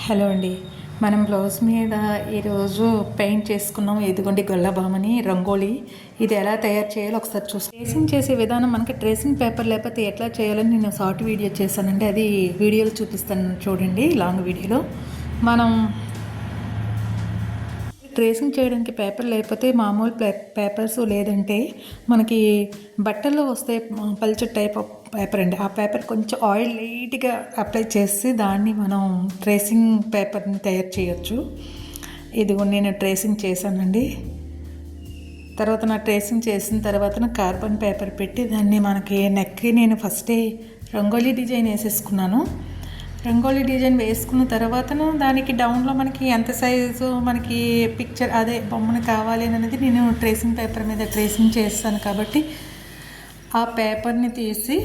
Hello అండి. మనం blouse మీద ఈరోజు పెయింట్ చేసుకున్నాం. ఇదిగోండి గొల్లబామని రంగోలీ. ఇది ఎలా తయారు చేయాలో ఒకసారి ట్రేసింగ్ చేసే విధానం మనకి ట్రేసింగ్ పేపర్ లేకపోతే ఎట్లా చేయాలని నేను షార్ట్ వీడియో చేశానండి. అది వీడియోలో చూపిస్తాను చూడండి. లాంగ్ వీడియోలో మనం ట్రేసింగ్ చేయడానికి పేపర్ లేకపోతే మామూలు పేపర్స్ లేదంటే మనకి బట్టల్లో వస్తే పల్చర్ టైప్ ఆఫ్ పేపర్ అండి. ఆ పేపర్ కొంచెం ఆయిల్ లైట్గా అప్లై చేసి దాన్ని మనం ట్రేసింగ్ పేపర్ని తయారు చేయొచ్చు. ఇదిగో నేను ట్రేసింగ్ చేశానండి. తర్వాత నా ట్రేసింగ్ చేసిన తర్వాత కార్బన్ పేపర్ పెట్టి దాన్ని మనకి నెక్కి నేను ఫస్టే రంగోలీ డిజైన్ వేసేసుకున్నాను. రంగోలీ డిజైన్ వేసుకున్న తర్వాతను దానికి డౌన్లో మనకి ఎంత సైజు మనకి పిక్చర్ అదే బొమ్మను కావాలి అనేది నేను ట్రేసింగ్ పేపర్ మీద ట్రేసింగ్ చేస్తాను కాబట్టి ఆ పేపర్ని తీసి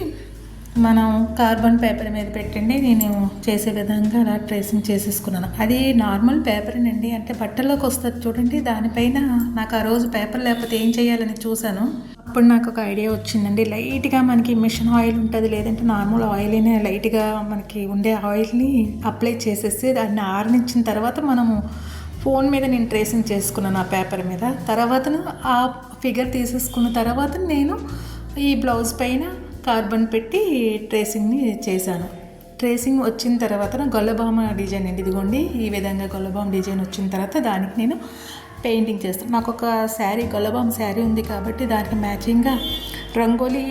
మనం కార్బన్ పేపర్ మీద పెట్టండి నేను చేసే విధంగా అలా ట్రేసింగ్ చేసేసుకున్నాను. అది నార్మల్ పేపరేనండి, అంటే బట్టల్లోకి వస్తుంది చూడండి. దానిపైన నాకు ఆ రోజు పేపర్ లేకపోతే ఏం చేయాలని చూశాను. అప్పుడు నాకు ఒక ఐడియా వచ్చిందండి. లైట్గా మనకి మిషన్ ఆయిల్ ఉంటుంది, లేదంటే నార్మల్ ఆయిల్ అయినా లైట్గా మనకి ఉండే ఆయిల్ని అప్లై చేసేసి దాన్ని ఆరనిచ్చిన తర్వాత మనము ఫోన్ మీద నేను ట్రేసింగ్ చేసుకున్నాను ఆ పేపర్ మీద. తర్వాత ఆ ఫిగర్ తీసేసుకున్న తర్వాత నేను ఈ బ్లౌజ్ పైన కార్బన్ పెట్టి ట్రేసింగ్ని చేశాను. ట్రేసింగ్ వచ్చిన తర్వాత గొల్లబామ డిజైన్ అండి. ఇదిగోండి ఈ విధంగా గొల్లబామ డిజైన్ వచ్చిన తర్వాత దానికి నేను పెయింటింగ్ చేస్తాను. నాకు ఒక శారీ గొల్లబామ శారీ ఉంది కాబట్టి దానికి మ్యాచింగ్గా రంగోలీ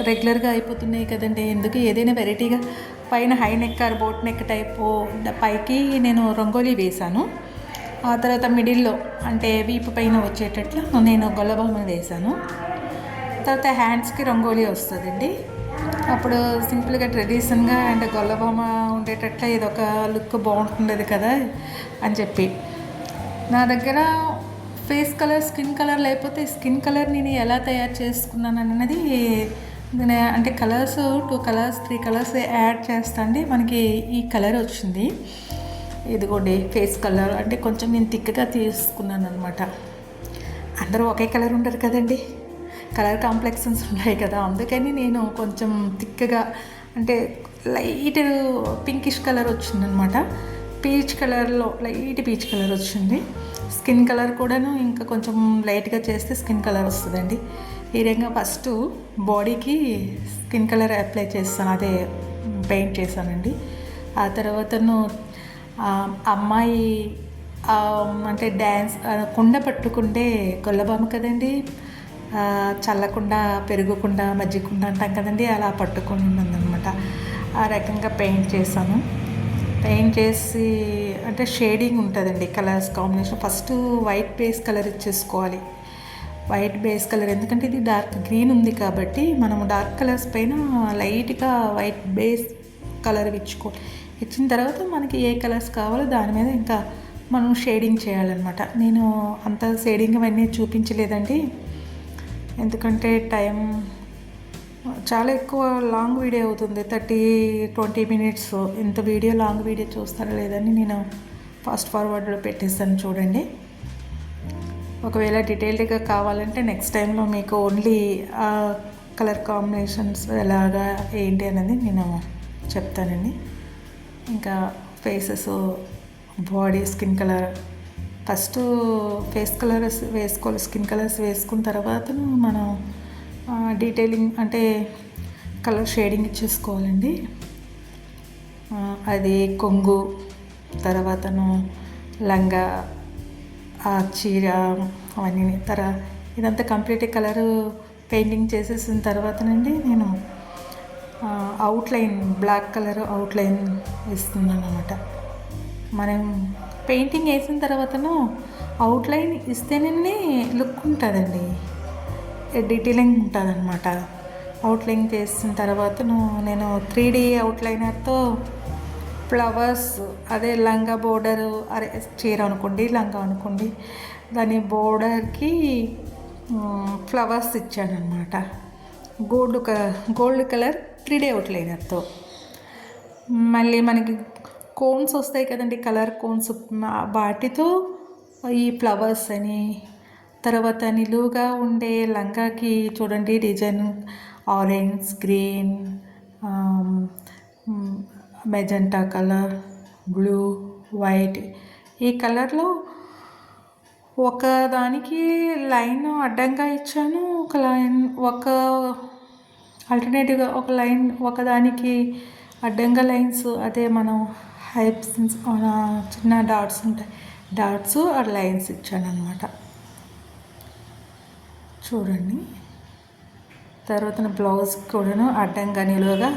రెగ్యులర్గా అయిపోతున్నాయి కదండి. ఎందుకు ఏదైనా వెరైటీగా పైన high neck are boat neck type పైకి నేను రంగోలీ వేశాను. ఆ తర్వాత మిడిల్లో అంటే వీపు పైన వచ్చేటట్లు నేను గొల్లబామ వేశాను. తర్వాత హ్యాండ్స్కి రంగోలీ వస్తుందండి. అప్పుడు సింపుల్గా ట్రెడిషనల్గా అండ్ గొల్లబొమ్మ ఉండేటట్ల ఇదొక లుక్ బాగుంటుంది కదా అని చెప్పి నా దగ్గర ఫేస్ కలర్ స్కిన్ కలర్ లేకపోతే స్కిన్ కలర్ నేను ఎలా తయారు చేసుకున్నాను అన్నది అంటే కలర్స్ 2 కలర్స్ 3 కలర్స్ యాడ్ చేస్తా అండి. మనకి ఈ కలర్ వచ్చింది. ఇదిగోండి ఫేస్ కలర్ అంటే కొంచెం నేను థిక్గా తీసుకున్నాను అనమాట. అందరూ ఒకే కలర్ ఉండరు కదండి, కలర్ కాంప్లెక్సన్స్ ఉన్నాయి కదా. అందుకని నేను కొంచెం థిక్గా అంటే లైట్ పింకిష్ కలర్ వచ్చిందనమాట. పీచ్ కలర్లో లైట్ పీచ్ కలర్ వచ్చింది. స్కిన్ కలర్ కూడాను ఇంకా కొంచెం లైట్గా చేస్తే స్కిన్ కలర్ వస్తుందండి. ఈ విధంగా ఫస్ట్ బాడీకి స్కిన్ కలర్ అప్లై చేస్తాను, అదే పెయింట్ చేశానండి. ఆ తర్వాతను అమ్మాయి అంటే డ్యాన్స్ కుండ పట్టుకుంటే గొల్లబామ కదండి, చల్లకుండా పెరుగుకుండా మజ్జిగకుండా అంటాం కదండి, అలా పట్టుకొని ఉందన్నమాట. ఆ రకంగా పెయింట్ చేశాను. పెయింట్ చేసి అంటే షేడింగ్ ఉంటుందండి, colours combination. First white base colour ఇచ్చేసుకోవాలి. వైట్ బేస్ కలర్ ఎందుకంటే ఇది డార్క్ గ్రీన్ ఉంది కాబట్టి మనము డార్క్ కలర్స్ పైన లైట్గా వైట్ బేస్ కలర్ ఇచ్చుకోవాలి. ఇచ్చిన తర్వాత మనకి ఏ కలర్స్ కావాలో దాని మీద ఇంకా మనం షేడింగ్ చేయాలన్నమాట. నేను అంత షేడింగ్ అవన్నీ చూపించలేదండి, ఎందుకంటే టైం చాలా ఎక్కువ లాంగ్ వీడియో అవుతుంది, 30-20 మినిట్స్. ఇంత వీడియో లాంగ్ వీడియో చూస్తారో లేదని నేను ఫాస్ట్ ఫార్వర్డ్లో పెట్టేస్తాను చూడండి. ఒకవేళ డీటెయిల్డ్గా కావాలంటే నెక్స్ట్ టైంలో మీకు ఓన్లీ కలర్ కాంబినేషన్స్ ఎలాగా ఏంటి అనేది నేను చెప్తానండి. ఇంకా faces, body, skin colour first face colours వేసుకోవాలి. స్కిన్ కలర్స్ వేసుకున్న తర్వాత మనం డీటెయిలింగ్ అంటే కలర్ షేడింగ్ ఇచ్చేసుకోవాలండి. అది కొంగు, తర్వాతను లంగా, చీర అవన్నీ ఇదంతా కంప్లీట్ కలరు పెయింటింగ్ చేసేసిన తర్వాతనండి నేను అవుట్లైన్ బ్లాక్ కలర్ అవుట్లైన్ ఇస్తున్నాను అన్నమాట. మనం పెయింటింగ్ వేసిన తర్వాతను అవుట్లైన్ ఇస్తేనే లుక్ ఉంటుందండి, డీటెయిలింగ్ ఉంటుంది అనమాట. అవుట్లైన్ చేసిన తర్వాతను నేను 3D అవుట్లైనర్తో ఫ్లవర్స్, అదే లంగా బోర్డరు, అదే చీర అనుకోండి లంగా అనుకోండి, దాని బోర్డర్కి ఫ్లవర్స్ ఇచ్చాను అనమాట. Gold colour 3D అవుట్లైనర్తో. మళ్ళీ మనకి కోన్స్ వస్తాయి కదండి, కలర్ కోన్స్, వాటితో ఈ ఫ్లవర్స్ అని. తర్వాత నిలువుగా ఉండే లంగాకి చూడండి design orange, green, magenta colour, blue, white. ఈ కలర్లో ఒక దానికి లైన్ అడ్డంగా ఇచ్చాను, ఒక ఆల్టర్నేటివ్గా ఒక లైన్ ఒకదానికి అడ్డంగా లైన్స్, అదే మనం హైప్స్ చిన్న డాట్స్ ఉంటాయి, డాట్స్ ఆ లైన్స్ ఇచ్చాను అనమాట. చూడండి. తర్వాత బ్లౌజ్ కూడాను అడ్డంగా నిలువగా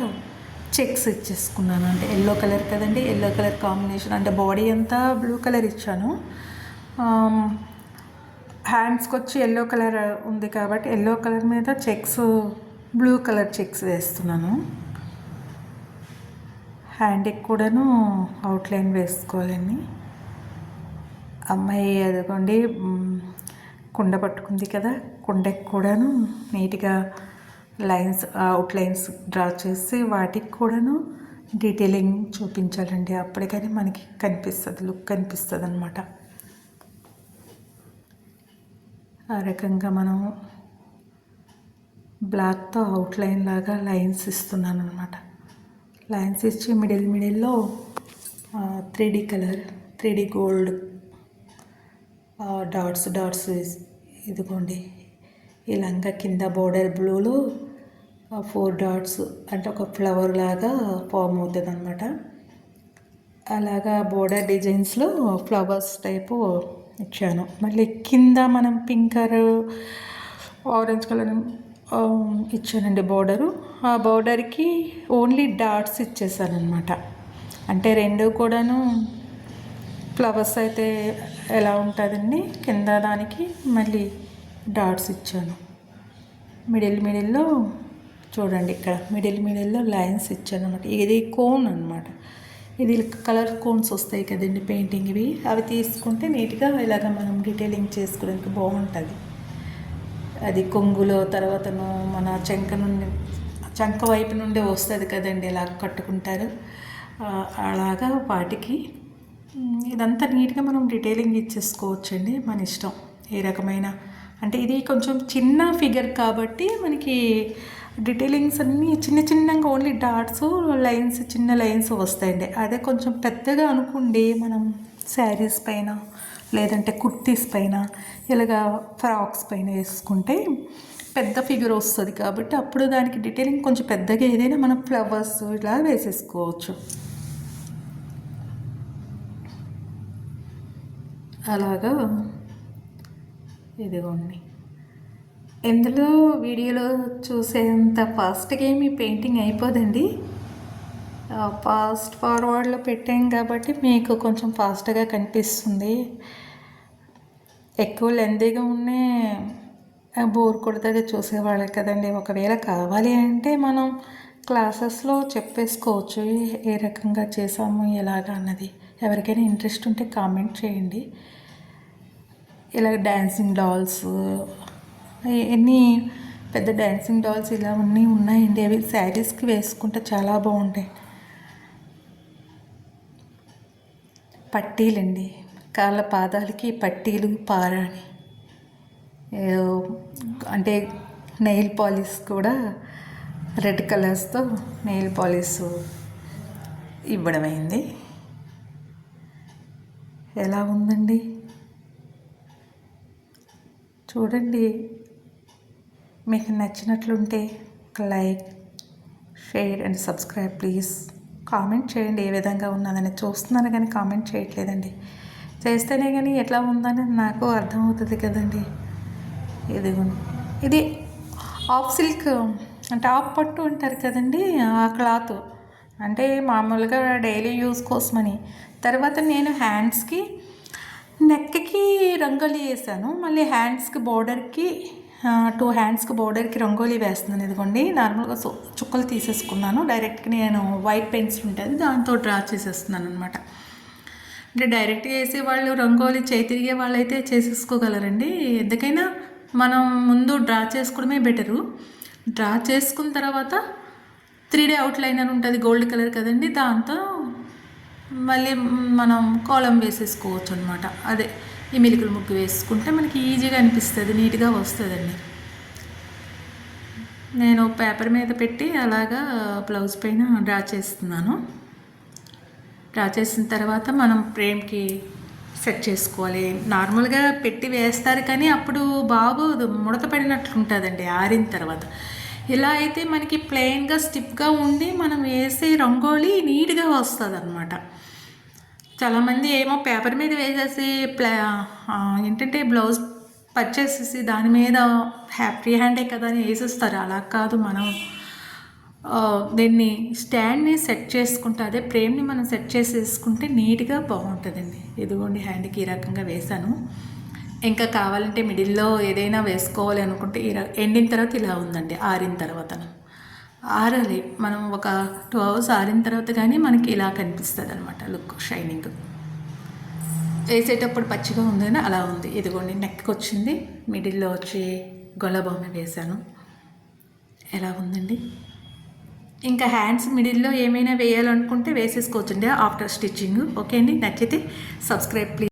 చెక్స్ ఇచ్చేసుకున్నాను. అంటే ఎల్లో కలర్ కదండి, ఎల్లో కలర్ కాంబినేషన్, అంటే బాడీ అంతా బ్లూ కలర్ ఇచ్చాను, హ్యాండ్స్కి వచ్చి ఎల్లో కలర్ ఉంది కాబట్టి ఎల్లో కలర్ మీద చెక్స్, బ్లూ కలర్ చెక్స్ వేస్తున్నాను. హ్యాండ్కి కూడాను అవుట్లైన్ వేసుకోవాలండి. అమ్మాయి అదిగోండి కుండ పట్టుకుంది కదా, కుండకి కూడాను నీట్గా లైన్స్, అవుట్లైన్స్ డ్రా చేసి వాటికి కూడాను డీటెయిలింగ్ చూపించాలండి. అప్పుడే కానీ మనకి కనిపిస్తుంది, లుక్ కనిపిస్తుంది అనమాట. ఆ రకంగా మనం బ్లాక్తో అవుట్లైన్ లాగా లైన్స్ ఇస్తున్నాను అనమాట. లైన్స్ ఇచ్చి మిడిల్లో 3D colour, 3D gold dots ఇదిగోండి. ఈ లంగా కింద బోర్డర్ బ్లూలో 4 డాట్స్, అంటే ఒక ఫ్లవర్ లాగా ఫామ్ అవుతుంది అనమాట. అలాగా బోర్డర్ డిజైన్స్లో ఫ్లవర్స్ టైపు ఇచ్చాను. మళ్ళీ కింద మనం పింక్ కలర్, ఆరెంజ్ కలర్ ఇచ్చానండి బోర్డరు. ఆ బోర్డర్కి ఓన్లీ డాట్స్ ఇచ్చేసాను అనమాట. అంటే రెండు కూడాను ఫ్లవర్స్ అయితే ఎలా ఉంటుందండి, కింద దానికి మళ్ళీ డాట్స్ ఇచ్చాను. మిడిల్లో చూడండి, ఇక్కడ మిడిల్లో లైన్స్ ఇచ్చాను అనమాట. ఇది కోన్ అనమాట. ఇది కలర్ కోన్స్ వస్తాయి కదండి పెయింటింగ్, ఇవి అవి తీసుకుంటే నీట్గా ఇలాగ మనం డీటెయిలింగ్ చేసుకోవడానికి బాగుంటుంది. అది కొంగులో తర్వాతను మన చంక వైపు నుండి వస్తుంది కదండి, ఇలా కట్టుకుంటారు. అలాగా వాటికి ఇదంతా నీట్గా మనం డీటెయిలింగ్ ఇచ్చేసుకోవచ్చండి, మన ఇష్టం ఏ రకమైన. అంటే ఇది కొంచెం చిన్న ఫిగర్ కాబట్టి మనకి డీటెయిలింగ్స్ అన్నీ చిన్నగా ఓన్లీ డాట్స్, లైన్స్, చిన్న లైన్స్ వస్తాయండి. అదే కొంచెం పెద్దగా అనుకోండి, మనం శారీస్ పైన లేదంటే కుర్తీస్ పైన ఇలాగా ఫ్రాక్స్ పైన వేసుకుంటే పెద్ద ఫిగర్ వస్తుంది కాబట్టి అప్పుడు దానికి డీటెయిలింగ్ కొంచెం పెద్దగా ఏదైనా మనం ఫ్లవర్స్ ఇలా వేసేసుకోవచ్చు. అలాగా ఇదిగోండి. ఇందులో వీడియోలో చూసేంత ఫాస్ట్గా ఏమి పెయింటింగ్ అయిపోదండి. ఫాస్ట్ ఫార్వర్డ్లో పెట్టాం కాబట్టి మీకు కొంచెం ఫాస్ట్గా కనిపిస్తుంది. ఎక్కువ లెంతీగా ఉన్నే బోర్ కొడుతుంది చూసేవాళ్ళకి కదండి. ఒకవేళ కావాలి అంటే మనం క్లాసెస్లో చెప్పేసుకోవచ్చు ఏ రకంగా చేసాము ఎలాగా అన్నది. ఎవరికైనా ఇంట్రెస్ట్ ఉంటే కామెంట్ చేయండి. ఇలా డ్యాన్సింగ్ డాల్స్, ఎన్ని పెద్ద డ్యాన్సింగ్ డాల్స్ ఇలా అన్నీ ఉన్నాయండి. అవి శారీస్కి వేసుకుంటే చాలా బాగుంటాయి. పట్టీలండి, కాళ్ళ పాదాలకి పట్టీలు, పారాని, అంటే నెయిల్ పాలిష్ కూడా రెడ్ కలర్స్తో నెయిల్ పాలిష్ ఇవ్వడమైంది. ఎలా ఉందండి చూడండి. మీకు నచ్చినట్లుంటే like, share and subscribe please. Comment చేయండి ఏ విధంగా ఉన్నదని. చూస్తున్నాను కానీ కామెంట్ చేయట్లేదండి. చేస్తేనే కానీ ఎట్లా ఉందని నాకు అర్థమవుతుంది కదండి. ఇది ఆఫ్ సిల్క్, అంటే ఆఫ్ పట్టు అంటారు కదండి, ఆ క్లాత్ అంటే మామూలుగా డైలీ యూజ్ కోసమని. తర్వాత నేను హ్యాండ్స్కి, నెక్కి రంగోలీ వేసాను. మళ్ళీ హ్యాండ్స్కి బోర్డర్కి 2 హ్యాండ్స్కి బోర్డర్కి రంగోలీ వేస్తున్నాను. ఇదిగోండి నార్మల్గా చుక్కలు తీసేసుకున్నాను. డైరెక్ట్గా నేను వైట్ పెన్సిల్ ఉంటుంది దాంతో డ్రా చేసేస్తున్నాను అనమాట. అంటే డైరెక్ట్గా వేసే వాళ్ళు రంగోలీ చేయి తిరిగే వాళ్ళైతే చేసేసుకోగలరండి. ఎందుకైనా మనం ముందు డ్రా చేసుకోవడమే బెటరు. డ్రా చేసుకున్న తర్వాత 3D అవుట్లైన్ అని ఉంటుంది, గోల్డ్ కలర్ కదండి, దాంతో మళ్ళీ మనం కాలం వేసేసుకోవచ్చు అనమాట. అదే ఈ మిలికల ముగ్గు వేసుకుంటే మనకి ఈజీగా అనిపిస్తుంది, నీట్గా వస్తుందండి. నేను పేపర్ మీద పెట్టి అలాగా బ్లౌజ్ పైన డ్రా చేస్తున్నాను. డ్రా చేసిన తర్వాత మనం ఫ్రేమ్కి సెట్ చేసుకోవాలి. నార్మల్గా పెట్టి వేస్తారు కానీ అప్పుడు బాగోదు, ముడత పడినట్లు ఉంటుందండి ఆరిన తర్వాత. ఇలా అయితే మనకి ప్లెయిన్గా స్టిఫ్గా ఉండి మనం వేసే రంగోలీ నీట్గా వస్తుంది అనమాట. చాలామంది ఏమో పేపర్ మీద వేసేసి ఏంటంటే బ్లౌజ్ పర్చేసేసి దాని మీద హ్యాపీ హ్యాండే కదా అని వేసేస్తారు. అలా కాదు, మనం దీన్ని స్టాండ్ని సెట్ చేసుకుంటే, అదే ఫ్రేమ్ని మనం సెట్ చేసేసుకుంటే నీట్గా బాగుంటుందండి. ఇదిగోండి హ్యాండ్కి ఈ రకంగా వేసాను. ఇంకా కావాలంటే మిడిల్లో ఏదైనా వేసుకోవాలి అనుకుంటే ఎండిన తర్వాత ఇలా ఉందండి. ఆరిన తర్వాత ఆరాలి, మనం ఒక 2 hours ఆరిన తర్వాత కానీ మనకి ఇలా కనిపిస్తుంది అనమాట లుక్, షైనింగ్. వేసేటప్పుడు పచ్చిగా ఉందని అలా ఉంది. ఇదిగోండి నెక్కి వచ్చింది, మిడిల్లో వచ్చి గొల్లబొమ్మ వేశాను. ఎలా ఉందండి? ఇంకా హ్యాండ్స్ మిడిల్లో ఏమైనా వేయాలనుకుంటే వేసేసుకోవచ్చండి ఆఫ్టర్ స్టిచ్చింగ్. ఓకే అండి, నచ్చితే సబ్స్క్రైబ్ ప్లీజ్.